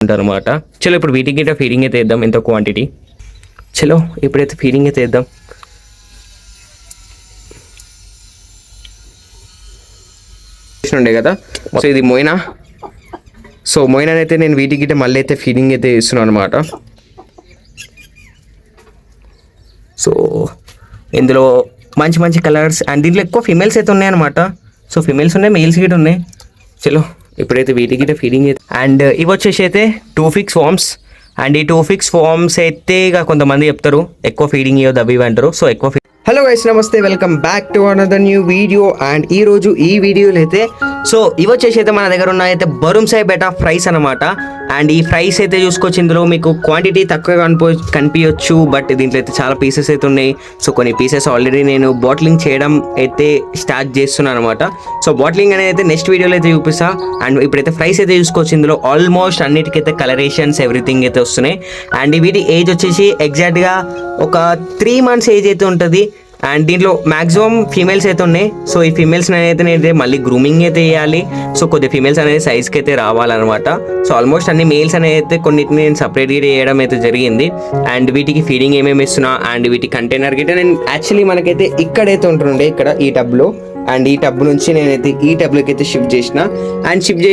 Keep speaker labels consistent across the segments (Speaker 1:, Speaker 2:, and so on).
Speaker 1: అనమాట. చలో ఇప్పుడు వీటికి గిట్ట ఫీడింగ్ అయితే వేద్దాం, ఎంత క్వాంటిటీ. చలో ఇప్పుడైతే ఫీడింగ్ అయితే వేద్దాం. ఉండే కదా, సో ఇది మొయినా. సో మొయినాని అయితే నేను వీటికి గిట్ట మళ్ళీ అయితే ఫీడింగ్ అయితే ఇస్తున్నాను అనమాట. సో ఇందులో మంచి మంచి కలర్స్ అండ్ దీంట్లో ఎక్కువ ఫీమేల్స్ అయితే ఉన్నాయన్నమాట. సో ఫీమేల్స్ ఉన్నాయి, మేల్స్ గిట్ట ఉన్నాయి. చలో ఇప్పుడైతే వీటికి గిట్ట ఫీడింగ్ అయితే. అండ్ ఇవి వచ్చేసి అయితే 2 ఫిక్స్ ఫార్మ్స్. అండ్ ఈ 2 ఫిక్స్ ఫార్మ్స్ అయితే ఇక కొంతమంది చెప్తారు ఎక్కువ ఫీడింగ్ ఇవ్వద్దు అవి అంటారు. సో ఎక్కువ హలో గైస్, నమస్తే, welcome back to another new video. And ఈరోజు ఈ వీడియోలో అయితే సో ఇవి వచ్చేసి అయితే మన దగ్గర ఉన్న అయితే బరుంసాయి బెటా ఫ్రైస్ అనమాట. అండ్ ఈ ఫ్రైస్ అయితే చూసుకోవచ్చు, ఇందులో మీకు క్వాంటిటీ తక్కువ కనిపించవచ్చు, బట్ దీంట్లో అయితే చాలా పీసెస్ అయితే ఉన్నాయి. సో కొన్ని పీసెస్ ఆల్రెడీ నేను బాటిలింగ్ చేయడం అయితే స్టార్ట్ చేస్తున్నాను అనమాట. సో బాటిలింగ్ అనేది అయితే నెక్స్ట్ వీడియోలో అయితే చూపిస్తా. అండ్ ఇప్పుడైతే ఫ్రైస్ అయితే చూసుకోవచ్చు, ఇందులో ఆల్మోస్ట్ అన్నిటికైతే కలరేషన్స్ ఎవ్రీథింగ్ అయితే వస్తున్నాయి. అండ్ వీటి ఏజ్ వచ్చేసి ఎగ్జాక్ట్గా ఒక 3 months ఏజ్ అయితే ఉంటుంది. అండ్ దీంట్లో మ్యాక్సిమం ఫీమేల్స్ అయితే ఉన్నాయి. సో ఈ ఫీమేల్స్ అయితే నేను మళ్ళీ గ్రూమింగ్ అయితే వేయాలి. సో కొద్దిగా ఫీమేల్స్ అనేది సైజ్కి అయితే రావాలన్నమాట. సో ఆల్మోస్ట్ అన్ని మేల్స్ అనేది అయితే కొన్నిటిని నేను సపరేట్గా వేయడం అయితే జరిగింది. అండ్ వీటికి ఫీడింగ్ ఏమేమి ఇస్తున్నా అండ్ వీటి కంటైనర్ గిట్ట నేను యాక్చువల్లీ మనకైతే ఇక్కడైతే ఉంటుండే, ఇక్కడ ఈ టబ్లో. అండ్ ఈ టబ్ నుంచి నేనైతే ఈ టబ్లోకి అయితే షిఫ్ట్ చేసిన. అండ్ షిఫ్ట్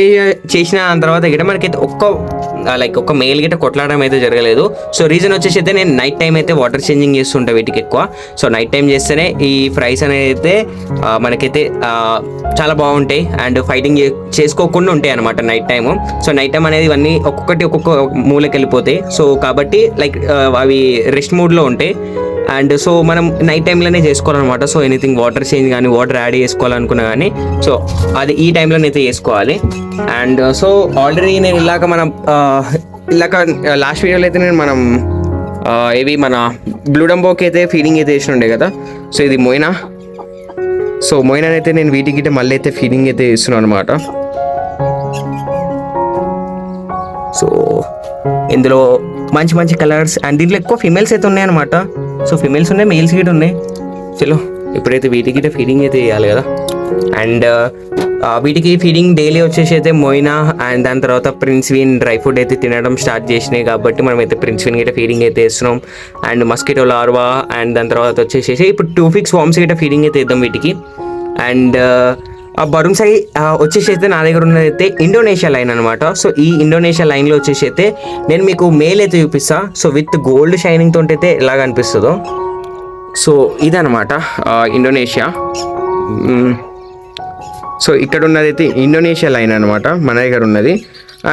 Speaker 1: చేసిన తర్వాత గిట్ట మనకైతే ఒక్క మెయిల్ గిట్ట కొట్లాడడం అయితే జరగలేదు. సో రీజన్ వచ్చేసి అయితే నేను నైట్ టైం అయితే వాటర్ చేంజింగ్ చేస్తుంటా వీటికి ఎక్కువ. సో నైట్ టైం చేస్తేనే ఈ ఫ్రైస్ అనేది అయితే మనకైతే చాలా బాగుంటాయి అండ్ ఫైటింగ్ చేసుకోకుండా ఉంటాయి అనమాట night time. So night time అనేది ఇవన్నీ ఒక్కొక్క మూలకి వెళ్ళిపోతాయి. సో కాబట్టి అవి రెస్ట్ మూడ్లో ఉంటాయి. అండ్ సో మనం నైట్ టైంలోనే చేసుకోవాలన్నమాట. సో ఎనీథింగ్ వాటర్ చేంజ్ కానీ వాటర్ యాడ్ చేసుకోవాలనుకున్నా కానీ సో అది ఈ టైంలోనైతే చేసుకోవాలి. అండ్ సో ఆల్రెడీ నేను ఇలాగ లాస్ట్ వీడియోలో అయితే మనం మన బ్లూడంబోకి అయితే ఫీడింగ్ అయితే వేసి ఉండే కదా. సో ఇది మొయినా. సో మొయినాని అయితే నేను వీటికి గిట్ట మళ్ళీ అయితే ఫీడింగ్ అయితే ఇస్తున్నాను అనమాట. సో ఇందులో మంచి మంచి కలర్స్ అండ్ దీంట్లో ఎక్కువ ఫీమేల్స్ అయితే ఉన్నాయన్నమాట. సో ఫీమేల్స్ ఉన్నాయి, మేల్స్ గిట్ట ఉన్నాయి. చలో ఇప్పుడైతే వీటికి గిట్ట ఫీడింగ్ అయితే వేయాలి కదా. అండ్ వీటికి ఫీడింగ్ డైలీ వచ్చేసి అయితే మొయినా అండ్ దాని తర్వాత ప్రిన్స్విన్ డ్రై ఫుడ్ అయితే తినడం స్టార్ట్ చేసినాయి కాబట్టి మనం అయితే ప్రిన్స్విన్ గిట్ట ఫీడింగ్ అయితే వేస్తున్నాం. అండ్ మస్కిటో లార్వా అండ్ దాని తర్వాత వచ్చేసి ఇప్పుడు 2 ఫిక్స్ ఫార్మ్స్ గిట్ట ఫీడింగ్ అయితే వేద్దాం వీటికి. అండ్ బరుంసాయి వచ్చేసి అయితే నా దగ్గర ఉన్నదైతే ఇండోనేషియా లైన్ అనమాట. సో ఈ ఇండోనేషియా లైన్లో వచ్చేసి అయితే నేను మీకు మేల్ అయితే చూపిస్తా. సో విత్ గోల్డ్ షైనింగ్ తోటి అయితే ఎలాగ అనిపిస్తుందో. సో ఇదనమాట ఇండోనేషియా. సో ఇక్కడ ఉన్నదైతే ఇండోనేషియా లైన్ అనమాట మన దగ్గర ఉన్నది.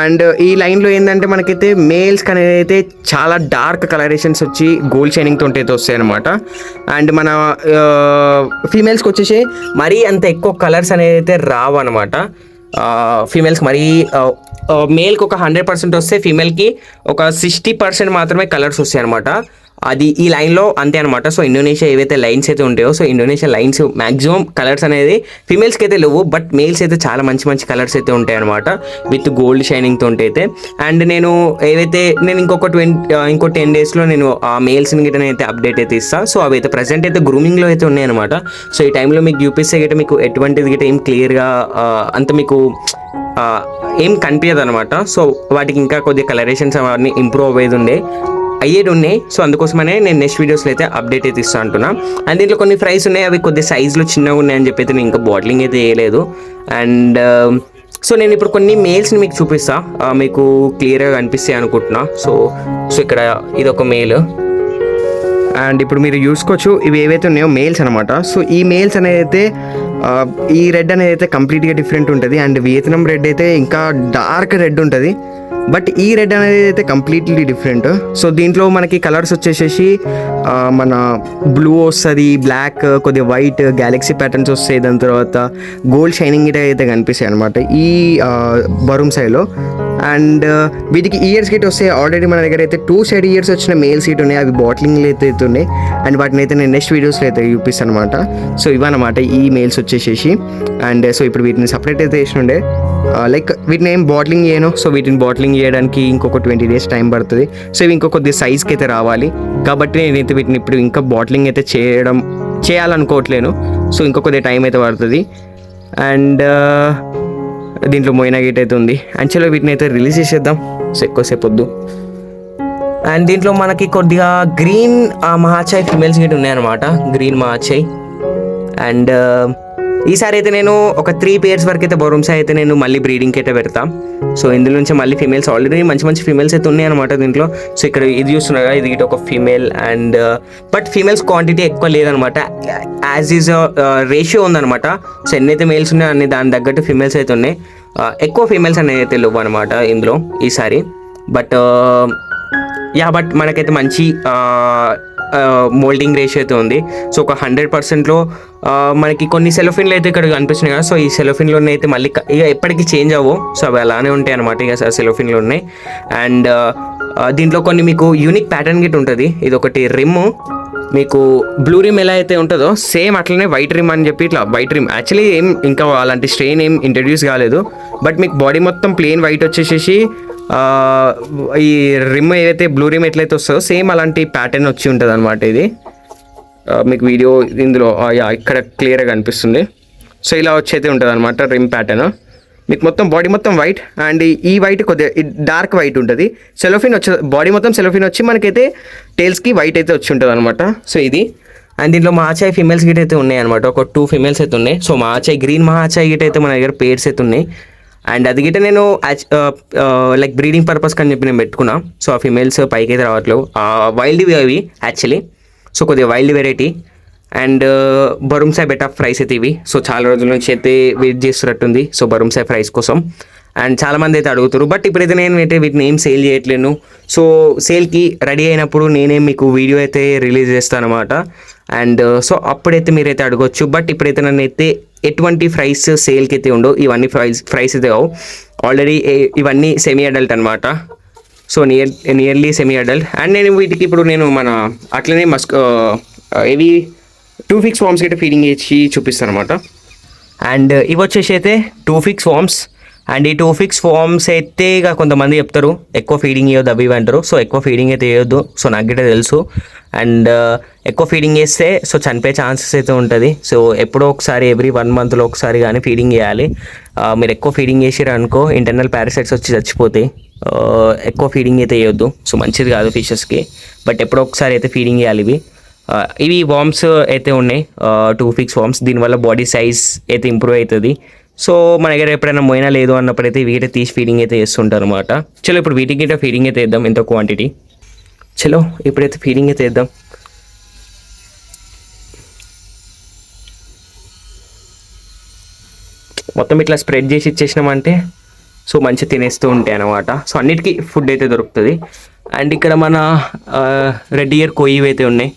Speaker 1: అండ్ ఈ లైన్లో ఏంటంటే మనకైతే మేల్స్కి అనేది అయితే చాలా డార్క్ కలరేషన్స్ వచ్చి గోల్డ్ షైనింగ్ తోటి అయితే వస్తాయి అనమాట. అండ్ మన ఫీమేల్స్కి వచ్చేసి మరీ అంత ఎక్కువ కలర్స్ అనేది అయితే రావు అనమాట. ఫీమేల్స్కి మరీ మేల్కి ఒక 100% వస్తే ఫీమేల్కి ఒక 60% మాత్రమే కలర్స్ వస్తాయి అనమాట. అది ఈ లైన్లో అంతే అనమాట. సో ఇండోనేషియా ఏవైతే లైన్స్ అయితే ఉంటాయో so Indonesia lines maximum colours అనేది ఫీమేల్స్కి అయితే లేవు, బట్ మేల్స్ అయితే చాలా మంచి మంచి కలర్స్ అయితే ఉంటాయి అనమాట విత్ గోల్డ్ షైనింగ్ తోటి అయితే. అండ్ నేను ఇంకో 10 daysలో నేను ఆ మేల్స్ని గిట్ట అయితే అప్డేట్ అయితే ఇస్తాను. సో అవి అయితే ప్రజెంట్ అయితే గ్రూమింగ్లో అయితే ఉన్నాయి అనమాట. సో ఈ టైంలో మీకు చూపిస్తే గిట్ట మీకు ఎటువంటిది గిట్ట ఏం క్లియర్గా అంత మీకు ఏం కనిపించదు అనమాట. సో వాటికి ఇంకా కొద్దిగా కలరేషన్స్ అవన్నీ ఇంప్రూవ్ అయ్యేది ఉన్నాయి. సో అందుకోసమనే నేను నెక్స్ట్ వీడియోస్లో అయితే అప్డేట్ అయితే ఇస్తాను అంటున్నా. అండ్ దీంట్లో కొన్ని ఫ్రైస్ ఉన్నాయి, అవి కొద్దిగా సైజులో చిన్నగా ఉన్నాయని చెప్పి అయితే నేను ఇంకా బాటిలింగ్ అయితే వేయలేదు. అండ్ సో నేను ఇప్పుడు కొన్ని మేల్స్ని మీకు చూపిస్తా, మీకు క్లియర్గా కనిపిస్తాయి అనుకుంటున్నా. సో ఇక్కడ ఇది ఒక మేల్. అండ్ ఇప్పుడు మీరు చూసుకోవచ్చు ఇవి ఏవైతే ఉన్నాయో మేల్స్ అనమాట. సో ఈ మేల్స్ అనేది అయితే ఈ రెడ్ అనేది అయితే కంప్లీట్గా డిఫరెంట్ ఉంటుంది. అండ్ వియత్నాం రెడ్ అయితే ఇంకా డార్క్ రెడ్ ఉంటుంది, బట్ ఈ రెడ్ అనేది అయితే కంప్లీట్లీ డిఫరెంట్. సో దీంట్లో మనకి కలర్స్ వచ్చేసేసి మన బ్లూ వస్తుంది, బ్లాక్, కొద్దిగా వైట్, గ్యాలక్సీ ప్యాటర్న్స్ వస్తాయి. దాని తర్వాత గోల్డ్ షైనింగ్ అయితే కనిపిస్తాయి అనమాట ఈ బరుంసాయిలో. అండ్ వీటికి ఇయర్స్ గిట్ వస్తాయి. ఆల్రెడీ మన దగ్గర అయితే 2 side ఇయర్స్ వచ్చిన మేల్ సీట్ ఉన్నాయి, అవి బాటిలింగ్లో అయితే ఉన్నాయి. అండ్ వాటిని అయితే నేను నెక్స్ట్ వీడియోస్లో అయితే చూపిస్తాను అనమాట. సో ఇవన్నమాట ఈ మేల్స్ వచ్చేసేసి. అండ్ సో ఇప్పుడు వీటిని సపరేట్ అయితే వేసి ఉండే వీటిని ఏం బాటిలింగ్ చేయను. సో వీటిని బాటిలింగ్ చేయడానికి ఇంకొక 20 days టైం పడుతుంది. సో ఇవి కొద్ది సైజ్కి అయితే రావాలి కాబట్టి నేనైతే వీటిని ఇప్పుడు ఇంకా బాటిలింగ్ అయితే చేయాలనుకోవట్లేను. సో ఇంకొక టైం అయితే పడుతుంది. అండ్ దీంట్లో మొయినా గేట్ అయితే ఉంది. అండ్ చలో వీటిని అయితే రిలీజ్ చేసేద్దాం. సో ఎక్కువసేపు వద్దు. అండ్ దీంట్లో మనకి కొద్దిగా గ్రీన్ మహాచాయ్ ఫిమేల్స్ గిట్ ఉన్నాయన్నమాట, గ్రీన్ మహాచాయ్. అండ్ ఈసారి అయితే నేను ఒక 3 pairs వరకు అయితే బొరుంసాయ్ అయితే నేను మళ్ళీ బ్రీడింగ్కి అయితే పెడతా. సో ఇందులో నుంచి మళ్ళీ ఫిమేల్స్ ఆల్రెడీ మంచి ఫిమేల్స్ అయితే ఉన్నాయి అనమాట దీంట్లో. సో ఇక్కడ ఇది చూస్తున్నారా, ఇది ఇటు ఒక female. And but females quantity ఎక్కువ లేదనమాట, యాజ్ ఈజ్ రేషియో ఉందన్నమాట. సో ఎన్నైతే మేల్స్ ఉన్నాయో అన్ని దాని తగ్గట్టు ఫిమేల్స్ అయితే ఉన్నాయి. ఎక్కువ ఫీమేల్స్ అనేది అయితే లేవు అనమాట ఇందులో ఈసారి. బట్ బట్ మనకైతే మంచి మోల్డింగ్ రేషియో అయితే ఉంది. సో ఒక 100%లో మనకి కొన్ని సెలోఫిన్లు అయితే ఇక్కడ కనిపిస్తున్నాయి కదా. సో ఈ సెలోఫిన్లోనే అయితే మళ్ళీ ఇక ఎప్పటికీ చేంజ్ అవ్వవు. సో అవి అలానే ఉంటాయి అనమాట ఇక సెలోఫిన్లో ఉన్నాయి. అండ్ దీంట్లో కొన్ని మీకు యూనిక్ ప్యాటర్న్ గిట్ ఉంటుంది. ఇది ఒకటి రిమ్, మీకు బ్లూ రిమ్ ఎలా అయితే ఉంటుందో సేమ్ అట్లనే వైట్ రిమ్ అని చెప్పి ఇట్లా వైట్ రిమ్. యాక్చువల్లీ ఏం ఇంకా అలాంటి స్ట్రెయిన్ ఏం ఇంట్రడ్యూస్ కాలేదు. బట్ మీకు బాడీ మొత్తం ప్లెయిన్ వైట్ వచ్చేసేసి ఈ రిమ్ ఏదైతే బ్లూ రిమ్ ఎట్లయితే వస్తుందో సేమ్ అలాంటి ప్యాటర్న్ వచ్చి ఉంటుంది అనమాట. ఇది మీకు వీడియో ఇందులో ఇక్కడ క్లియర్గా కనిపిస్తుంది. సో ఇలా వచ్చైతే ఉంటుంది అనమాట రిమ్ ప్యాటర్న్. మీకు మొత్తం బాడీ మొత్తం వైట్, అండ్ ఈ వైట్ కొద్దిగా డార్క్ వైట్ ఉంటుంది. సెలోఫిన్ వచ్చే బాడీ మొత్తం సెలోఫిన్ వచ్చి మనకైతే టేల్స్కి వైట్ అయితే వచ్చి ఉంటుంది అనమాట. సో ఇది. అండ్ దీంట్లో మహాచాయ్ ఫీమేల్స్ గిట్ అయితే ఉన్నాయి అనమాట, ఒక 2 ఫీమేల్స్ అయితే ఉన్నాయి. సో మహాచాయ్ గ్రీన్ మహాచాయ్ గిట్ అయితే మన దగ్గర పేర్స్ అయితే ఉన్నాయి. అండ్ అది గిట్ట నేను లైక్ బ్రీడింగ్ పర్పస్కి అని చెప్పి నేను పెట్టుకున్నా. సో ఆ ఫిమేల్స్ పైకి అయితే రావట్లేవు, వైల్డ్వి అవి యాక్చువల్లీ. సో కొద్దిగా వైల్డ్ వెరైటీ. అండ్ బొరుంసాయ్ బెటా ఫ్రైస్ అయితే ఇవి. సో చాలా రోజుల నుంచి అయితే వెయిట్ చేస్తున్నట్టుంది సో బొరుంసాయ్ ఫ్రైస్ కోసం. అండ్ చాలామంది అయితే అడుగుతారు. బట్ ఇప్పుడైతే నేను అయితే వీటిని ఏం సేల్ చేయట్లేను. సో సేల్కి రెడీ అయినప్పుడు నేనే మీకు వీడియో అయితే రిలీజ్ చేస్తాను అనమాట. అండ్ సో అప్పుడైతే మీరైతే అడగొచ్చు. బట్ ఇప్పుడైతే నన్ను అయితే ఎటువంటి ఫ్రైస్ సేల్కి అయితే ఉండవు. ఇవన్నీ ఫ్రైస్ అయితే కావు, ఆల్రెడీ ఇవన్నీ సెమీ అడల్ట్ అనమాట. So nearly semi adult. And నేను వీటికి ఇప్పుడు నేను మన అట్లనే ఇవి 2 ఫిక్స్ ఫార్మ్స్ అయితే ఫీడింగ్ ఇచ్చి చూపిస్తాను అనమాట. అండ్ ఇవి వచ్చేసి అయితే 2 ఫిక్స్ ఫార్మ్స్. అండ్ ఈ 2 ఫిక్స్ ఫార్మ్స్ అయితే ఇక కొంతమంది చెప్తారు ఎక్కువ ఫీడింగ్ ఇవ్వద్దు అవి అంటారు. సో ఎక్కువ ఫీడింగ్ అయితే వేయొద్దు. సో నాకు గిట్ట తెలుసు. అండ్ ఎక్కువ ఫీడింగ్ చేస్తే సో చనిపోయే ఛాన్సెస్ అయితే ఉంటుంది. సో ఎప్పుడో ఒకసారి ఎవ్రీ 1 monthలో ఒకసారి కానీ ఫీడింగ్ చేయాలి. మీరు ఎక్కువ ఫీడింగ్ చేసారు అనుకో ఇంటర్నల్ పారాసైట్స్ వచ్చి చచ్చిపోతాయి. ఎక్కువ ఫీడింగ్ అయితే వేయొద్దు. సో మంచిది కాదు ఫిషెస్కి. బట్ ఎప్పుడో ఒకసారి అయితే ఫీడింగ్ చేయాలి ఇవి వార్మ్స్ అయితే ఉన్నాయి, 2 ఫిక్స్ వార్మ్స్. దీనివల్ల బాడీ సైజ్ అయితే ఇంప్రూవ్ అవుతుంది. సో మన దగ్గర ఎప్పుడైనా మోయినా లేదు అన్నప్పుడైతే వీటి తీసి ఫీడింగ్ అయితే వేస్తుంటారు అనమాట. చలో ఇప్పుడు వీటికి గిట్ట ఫీడింగ్ అయితే వేద్దాం, ఎంతో క్వాంటిటీ. చలో ఇప్పుడైతే ఫీడింగ్ అయితే వేద్దాం. మొత్తం ఇట్లా స్ప్రెడ్ చేసి ఇచ్చేసినామంటే సో మంచిగా తినేస్తూ ఉంటాయి అనమాట. సో అన్నిటికీ ఫుడ్ అయితే దొరుకుతుంది. అండ్ ఇక్కడ మన రెడ్ ఇయర్ కోయివి అయితే ఉన్నాయి.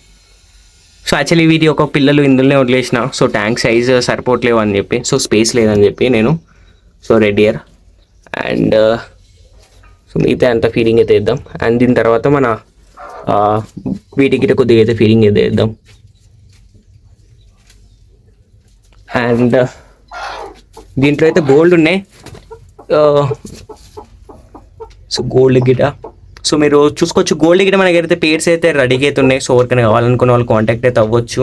Speaker 1: సో యాక్చువల్లీ వీటి ఒక పిల్లలు ఇందులోనే వదిలేసిన. సో ట్యాంక్ సైజ్ సరిపోవట్లేవు అని చెప్పి, సో స్పేస్ లేదని చెప్పి నేను. So red year. And so మిగతా అంతా ఫీడింగ్ అయితే వేద్దాం. అండ్ దీని తర్వాత మన వీటికి కొద్దిగా అయితే ఫీడింగ్ అయితే వేద్దాం. అండ్ దీంట్లో అయితే గోల్డ్ ఉన్నాయి. సో గోల్డ్ గిట సో మీరు చూసుకోవచ్చు. గోల్డ్ గిట మన దగ్గర అయితే పేర్స్ అయితే రెడీగా అయితే ఉన్నాయి. సో ఎవరికైనా కావాలనుకున్న వాళ్ళు కాంటాక్ట్ అయితే అవ్వచ్చు.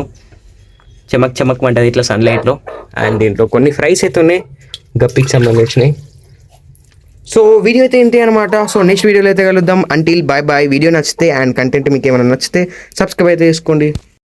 Speaker 1: చమక్ అంటది ఇట్లా సన్లైట్లో. అండ్ దీంట్లో కొన్ని ఫ్రైస్ అయితే ఉన్నాయి గప్పికి సంబంధించినవి. సో వీడియో అయితే ఏంటి అనమాట. సో నెక్స్ట్ వీడియోలో అయితే కలుద్దాం. Until bye bye. వీడియో నచ్చితే అండ్ కంటెంట్ మీకు ఏమైనా నచ్చితే సబ్స్క్రైబ్ అయితే చేసుకోండి.